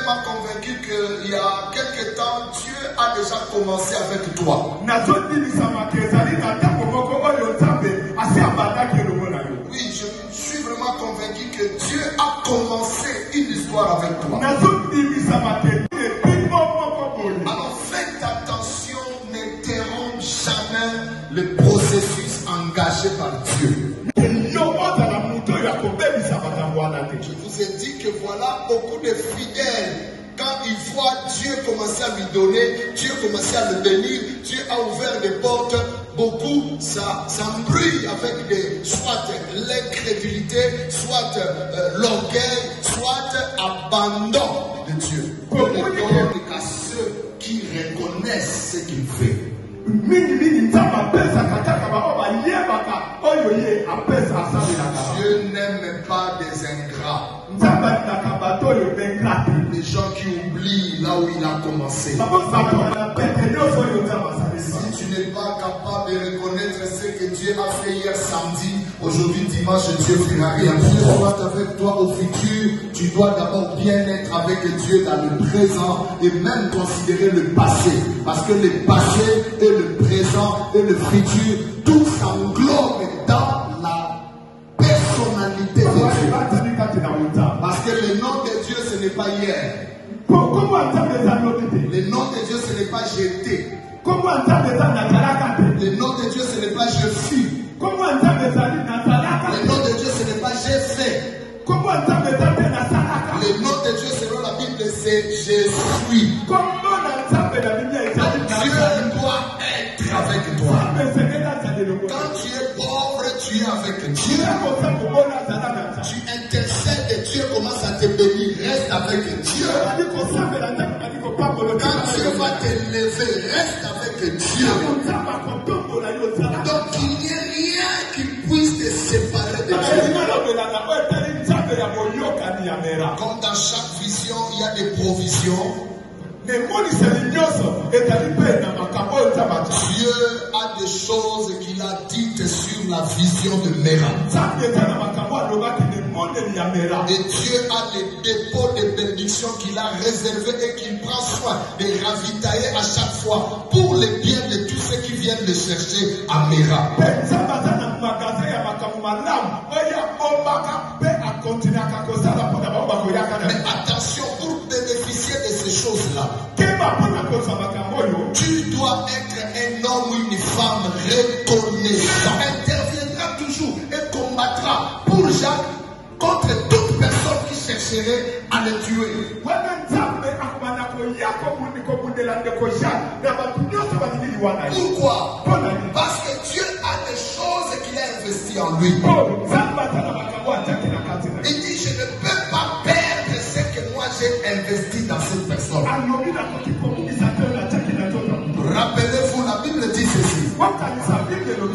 tellement convaincu qu'il y a quelque temps, Dieu a déjà commencé avec toi. Oui, je suis vraiment convaincu que Dieu a commencé une histoire avec toi. Alors faites attention, n'interromps jamais le processus engagé par Dieu. Je vous ai dit que voilà beaucoup de fidèles. Quand ils voient Dieu commencer à lui donner, Dieu commencer à le bénir, Dieu a ouvert des portes, beaucoup s'embrouillent avec soit l'incrédulité, soit l'orgueil, soit abandon de Dieu. Pour ne donner qu'à ceux qui reconnaissent ce qu'il fait. Dieu n'aime pas des ingrats. Les gens qui oublient là où il a commencé. Si tu n'es pas capable de reconnaître ce que Dieu a fait hier samedi, aujourd'hui dimanche, Dieu fera rien. Dieu soit avec toi au futur. Tu dois d'abord bien être avec Dieu dans le présent et même considérer le passé. Parce que le passé et le présent et le futur, tout s'englobe dans la personnalité de Dieu. Parce que le nom de Dieu, ce n'est pas hier. Le nom de Dieu, ce n'est pas j'étais. Le nom de Dieu, ce n'est pas je fus. Le nom de Dieu, ce n'est pas j'ai fait. Le nom de Dieu, selon la Bible, c'est je suis. Dieu doit être avec toi. Quand tu es pauvre, tu es avec Dieu. Tu intercèdes et Dieu commence à te bénir. Reste avec Dieu. Quand Dieu va t'élever, reste avec Dieu. Donc il n'y a rien qui puisse te séparer de Dieu. Comme dans chaque vision, il y a des provisions. Dieu a des choses qu'il a dites sur la vision de Méra. Et Dieu a des dépôts de bénédictions qu'il a réservés et qu'il prend soin de ravitailler à chaque fois pour le bien de tous ceux qui viennent le chercher à Méra. Mais attention, pour bénéficier de ces choses-là, tu dois être un homme ou une femme reconnaissant. Interviendra toujours et combattra pour Jacques contre toute personne qui chercherait à le tuer. Pourquoi? Parce que Dieu a des choses qu'il a investies en lui. Il dit, je ne peux pas perdre ce que moi j'ai investi dans cette personne. Rappelez-vous, la Bible dit ceci.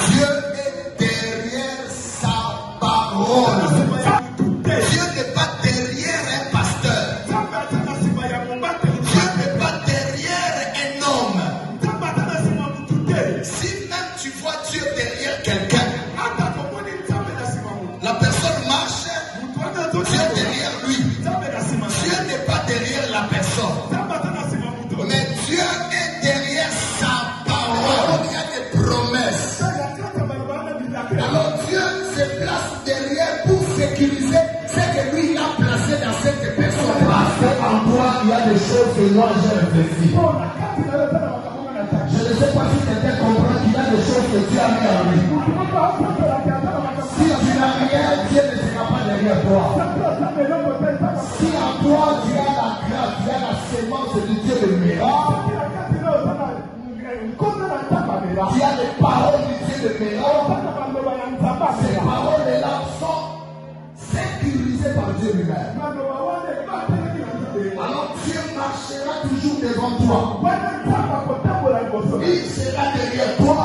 Dieu est derrière sa parole. Dieu n'est pas derrière un pasteur. Dieu n'est pas derrière un homme. Si même tu vois Dieu derrière quelqu'un, la personne marche, Dieu est derrière lui. Dieu n'est pas derrière la personne. Mais Dieu est derrière sa parole. Il y a des promesses. Alors Dieu se place derrière pour sécuriser ce que lui a placé dans cette personne. Parce qu'en toi, il y a des choses que moi j'ai investies. Je ne sais pas si quelqu'un comprend qu'il y a des choses que tu as mis en lui. Si tu n'as rien, Dieu ne sera pas derrière toi. Si en toi tu as la grâce, tu as la sémence de Dieu de Méra, tu as les paroles du Dieu de Méra, ces paroles-là sont sécurisées par Dieu lui-même. Alors Dieu marchera toujours devant toi. Il sera derrière toi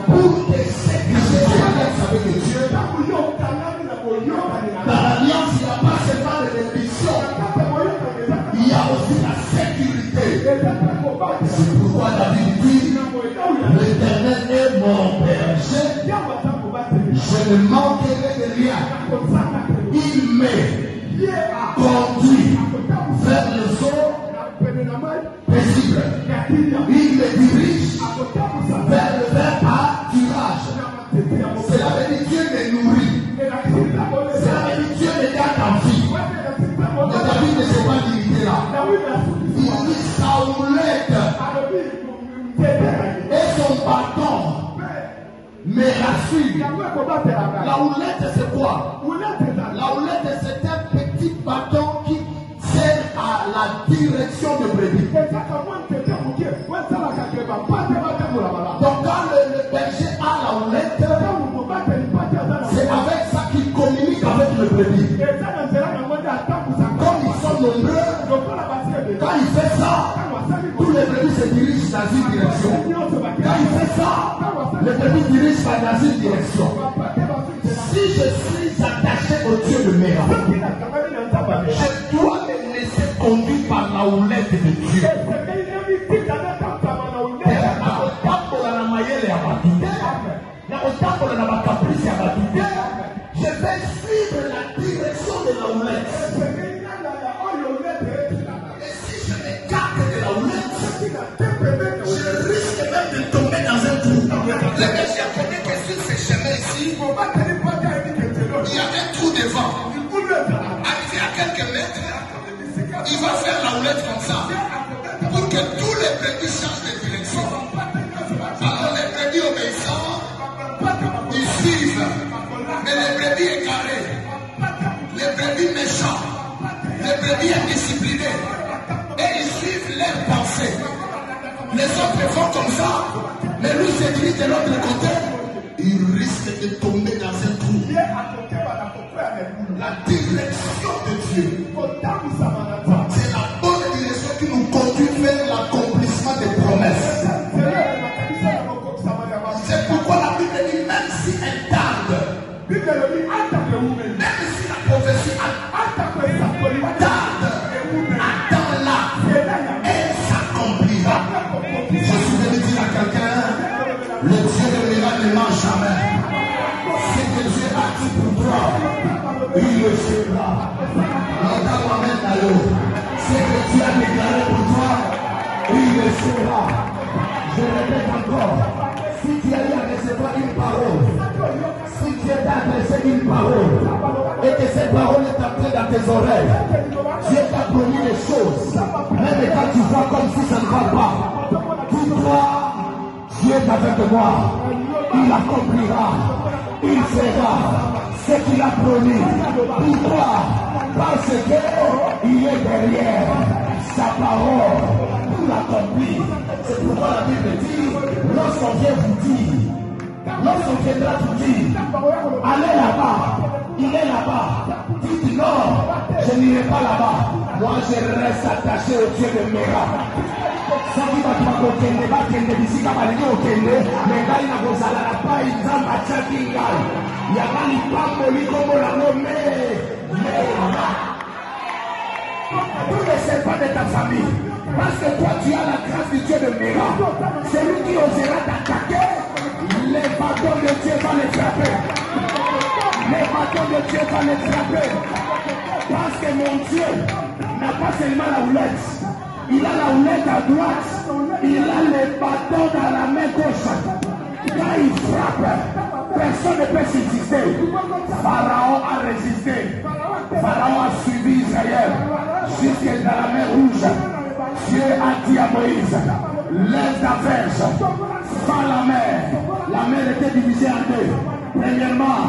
pour te sécuriser avec Dieu. Dans l'alliance, il n'y a pas seulement de bénédiction, il y a aussi la sécurité. C'est pourquoi David dit, l'Éternel est mon berger, je ne manquerai de rien. Il me conduit vers était là. Il dit Saoulette et son bâton me rassure. La houlette c'est quoi? La houlette c'est un petit bâton qui sert à la direction de brebis. Donc quand le berger a la houlette, c'est avec ça qu'il communique avec le brebis. Comme ils sont nombreux, quand il fait ça, tous les brebis se dirigent dans une direction. Quand il fait ça, les brebis dirigent dans une direction. Si je suis attaché au Dieu de Méra, je dois me laisser conduire par la houlette de Dieu. Je vais suivre la direction de la houlette. Et si je m'écarte de la houlette, je risque même de tomber dans un trou. Le berger connaît que sur ces chemins ici, il y a un trou devant. Arrivé à quelques mètres, il va faire la houlette comme ça. Pour que tous les brebis changent de direction. Alors les brebis obéissants, ils suivent. Mais les brebis égarés, les brebis méchants, les brebis indisciplinés, et ils suivent leurs pensées. Les autres font comme ça, mais lui se dirige de l'autre côté. Il risque de tomber dans un trou. La direction de Dieu, c'est la bonne direction qui nous conduit vers l'accomplissement des promesses. C'est pourquoi la Bible dit, même si elle tarde, même si la prophétie tarde, attends-la, elle s'accomplira. Je suis venu dire à quelqu'un, le Dieu de miracle ne ment jamais. Ce que Dieu a dit pour toi, il le fera. Ce que Dieu a déclaré pour toi, il le fera. Je répète encore, si tu as eu à recevoir une parole, si tu es adressé une parole, et que cette parole est entrée dans tes oreilles, Dieu t'a promis les choses, même quand tu vois comme si ça ne va pas, dis-toi, Dieu est avec moi, il accomplira, il fera ce qu'il a promis. Pourquoi? Parce qu'il est derrière sa parole pour l'accomplir. C'est pourquoi la Bible dit, lorsqu'on vient vous dire, lorsqu'on viendra vous dire, allez là-bas, il est là-bas, dites non, je n'irai pas là-bas, moi je reste attaché au Dieu de Méra. Soki bato bakokende bakende bisika balingi okende me ngai nakozala na pai nzambe atiaki ngai yanga lipamboli kombo nango Méra. Tous les serpents de ta famille, parce que toi tu as la grâce du Dieu de Méra, celui qui osera t'attaquer, les bâtons de Dieu vont les frapper. Les bâtons de Dieu vont les frapper. Parce que mon Dieu n'a pas seulement la houlette, il a la houlette à droite, il a les bâtons dans la main gauche. Quand il frappe, personne ne peut résister. Pharaon a résisté. Pharaon a suivi Israël jusqu'à dans la mer rouge. Dieu a dit à Moïse, lève ta verge, fends la mer. La mer était divisée en deux. Premièrement,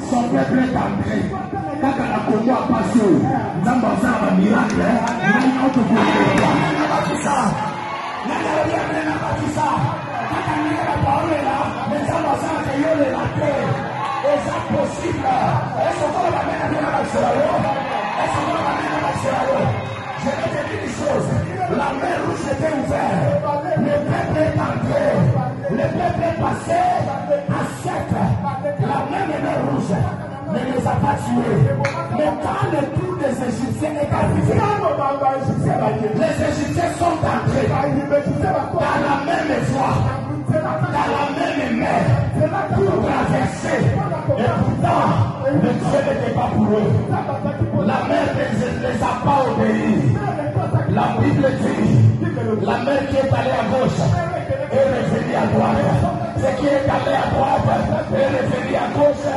son peuple est entré. Quand on a connu à passion, nous avons un miracle. Nous avons tout pour ça. La parole est là, mais ça va s'enrayer la terre. Et c'est possible. Est-ce qu'on va mettre la Je vais te dire une chose. La mer rouge était ouverte. Le peuple est entré. Le peuple est passé à sec. La mer rouge ne les a pas tués. Mais quand le tour des Égyptiens est arrivé, les Égyptiens sont entrés dans la même voie, dans la même mer, pour traverser. Et pourtant, le Dieu n'était pas pour eux. La mer ne les a pas obéis. La Bible dit, la mer qui est allée à gauche est revenue à droite. Ce qui est allé à droite est revenu à gauche.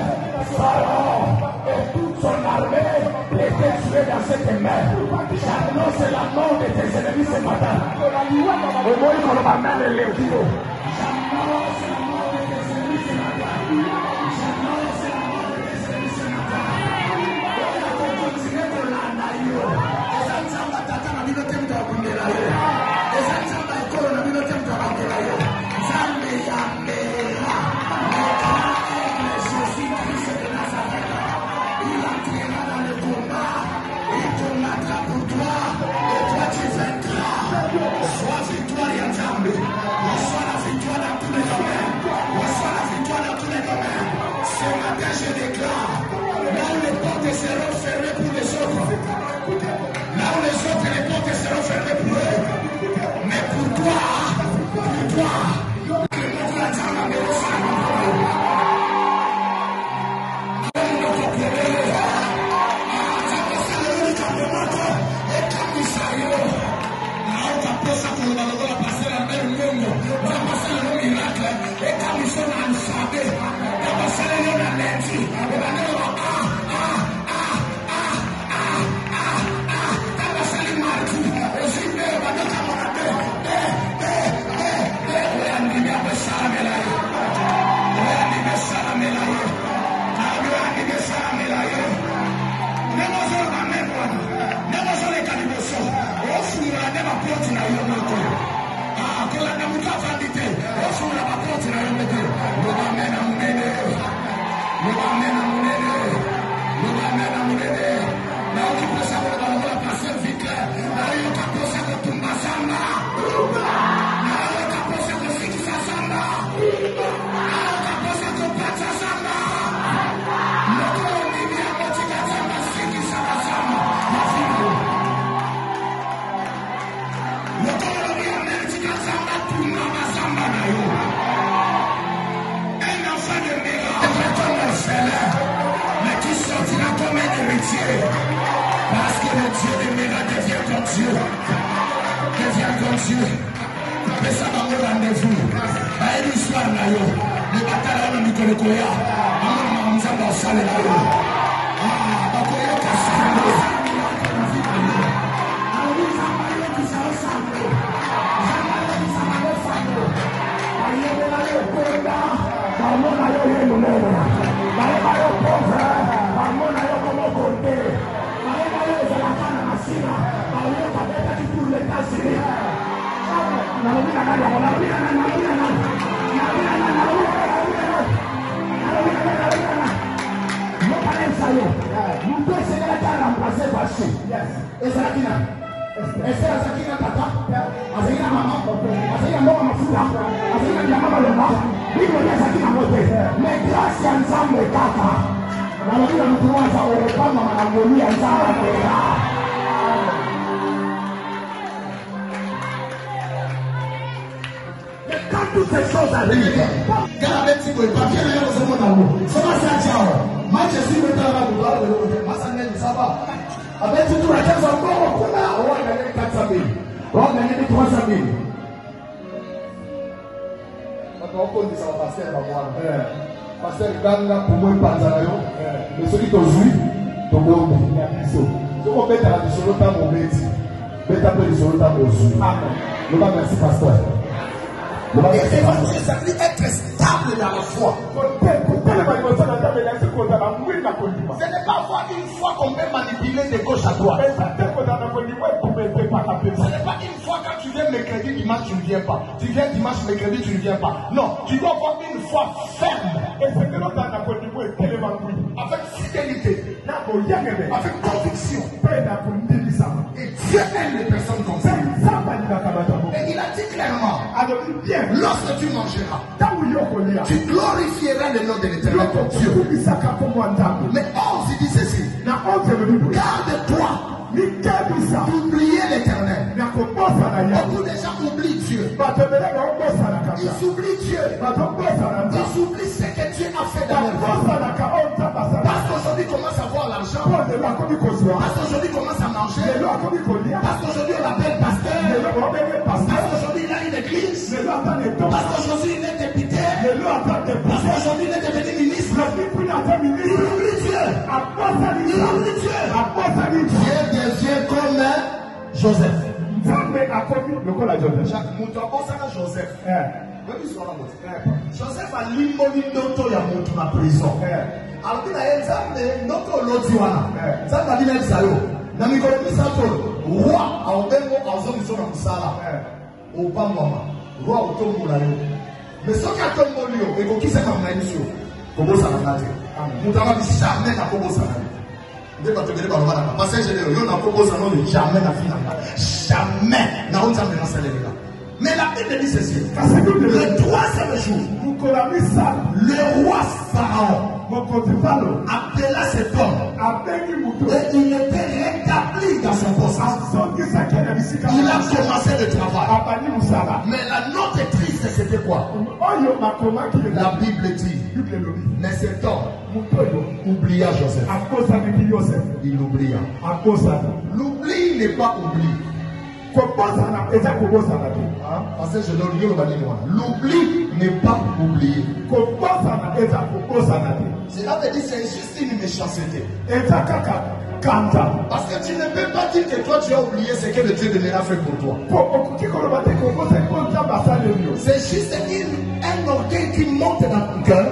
Pharaon et toute son armée étaient tués entrer dans cette mer. J'annonce la mort de tes ennemis ce matin. Au moins, il faut le ramener les jours. J'annonce la mort de tes ennemis ce matin. J'annonce la mort de tes ennemis ce matin. On va continuer pour l'anaïo. Les ensembles d'attendre la vie de Dieu doivent venir là. Les ensembles d'école la vie de Dieu doivent venir là. Jamais, jamais. Jésus-Christ de Nazareth. Il entrera dans le combat. Il combattra pour toi. Et toi tu vaincras. Sois victoire et ensemble. Reçois la victoire dans tous les domaines. Reçois la victoire dans tous les domaines. Ce matin je déclare. Là où les portes seront fermées pour les autres. Là où les autres les portes seront fermées pour eux. Mais pour toi. Parce que le Dieu des miracles devient ton Dieu. Devient ton Dieu. Mais ça va au rendez-vous. À une histoire, le bataille de Nicolas. Nous allons saler là-haut. Quand toutes ces choses arrivent, avec tout la caisse encore, on va gagner 400 000. On va gagner 300 000. On compte ça au pasteur, pasteur Ganga pour moi, Panzanayo. Mais celui qui a joué, ton bon, si on met à la dissolute à mon métier, met à peu de dissolute à mon joué. Amen. Merci, pasteur. Et ça veut dire être stable dans la foi. Ce n'est pas avoir une foi qu'on peut manipuler de gauche à droite. Ce n'est pas une foi quand tu viens mercredi, dimanche, tu ne viens pas. Tu viens dimanche, mercredi, tu ne viens pas. Non, tu dois avoir une foi ferme. Avec fidélité. Avec conviction. Et Dieu aime les personnes comme ça. Et il a dit clairement, lorsque tu mangeras, tu glorifieras le nom de l'Éternel ton Dieu. Mais 11 il dit ceci, garde-toi d'oublier l'Éternel. Beaucoup de gens oublient Dieu. Ils oublient Dieu. Ils oublient ce que Dieu a fait dans leur vie. Parce qu'aujourd'hui commence à avoir l'argent. Parce qu'aujourd'hui commence à manger. Parce qu'aujourd'hui on l'appelle pasteur. Parce qu'aujourd'hui il a une église. Parce qu'aujourd'hui il est député. Parce qu'aujourd'hui il est devenu ministre. Il oublie Dieu. Il oublie Dieu. Dieu devient comme Joseph. Joseph. Joseph a limoni ndoto ya mutu na prison. Alors qu'il a nzambe ndoto loti wana. Nzambe adina bisayo. Na mikolo misato roi a obengo azomiso na musala. Opa mama. Roi otombola yo. Mais soki atomboli yo ekokisa ka maiso. Kobosa na ngate. Mutama jamais na kobosa na. Parce que je dis, jamais na fille. Jamais na on jamais na célébrer. Mais la Bible dit ceci. Le troisième jour, le roi Pharaon appela cet homme et il était rétabli dans son poste. Il a commencé le travail. Mais la note triste, c'était quoi? La Bible dit, mais cet homme oublia Joseph. Il l'oublia. L'oubli n'est pas oublié. Parce que je l'oublie. L'oubli n'est pas oublié. Cela veut dire que c'est juste une méchanceté. Parce que tu ne peux pas dire que toi tu as oublié ce que le Dieu de Léa fait pour toi. C'est juste un orgueil qui monte dans ton cœur,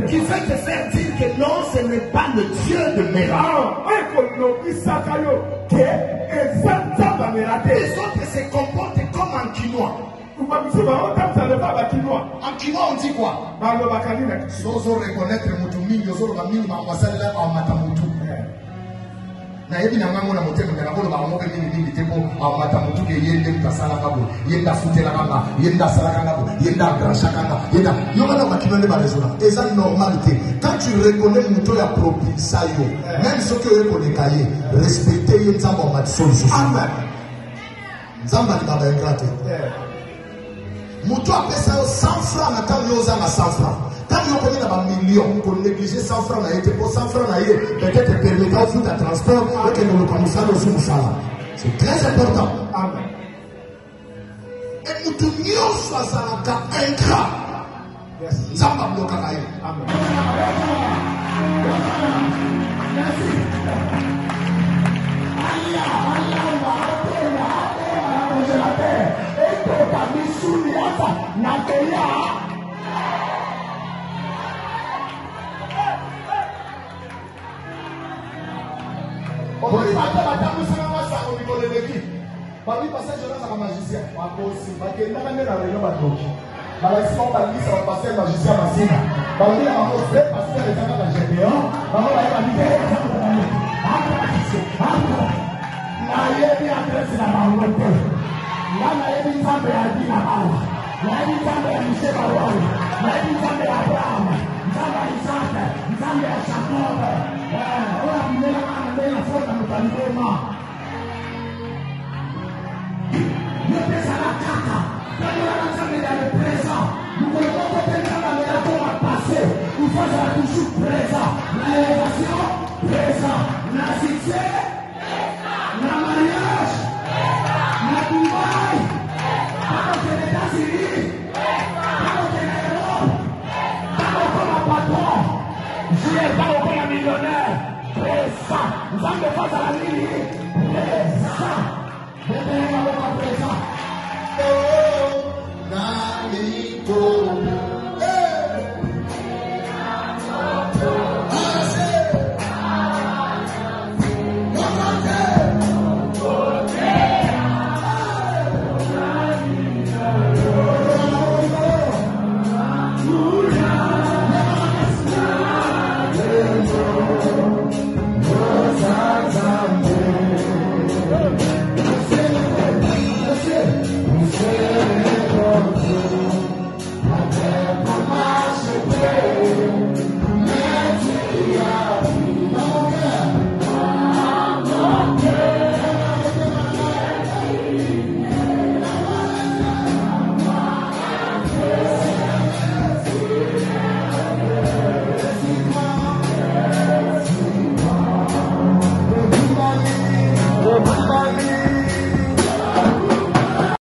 qui fait te faire dire que non, ce n'est pas le Dieu de Méra. Les autres se comportent comme un quinoa. En quinoa on dit quoi? Sozo reconnaître mutumini, sozo kamini mawasala au matamutu. Na yebi na ngango na motema na bolo ba ngobe mingi tempo au matamutu ke yende mtasala kabo, yenda futela kanga, yenda sala kanga, yenda grasha kanga, yenda yona ba kinone ba resona. Et ça normalité. Quand tu reconnais muto ya propisayo, même ce que vous connaissez, respectez les nzamba ma solution. Amen. Nzamba ni baba ingrate. Muto apesa 100 francs na quand yoza na 100 francs. Quand vous connaissez un million, pour négliger 100 francs, pour 100 francs, peut-être permettre de faire transport et que nous le connaissons aussi. C'est très important. Amen. Et nous tenions soit ça ingrat. Ça va bloquer. Amen. Merci. On va dire que je lance un magicien. On va aussi. Parce que nous avons la réunion. On va dire que ça va passer un magicien Massina. On va dire que ça va passer les gens de Gédéon. On va dire que présent, la succès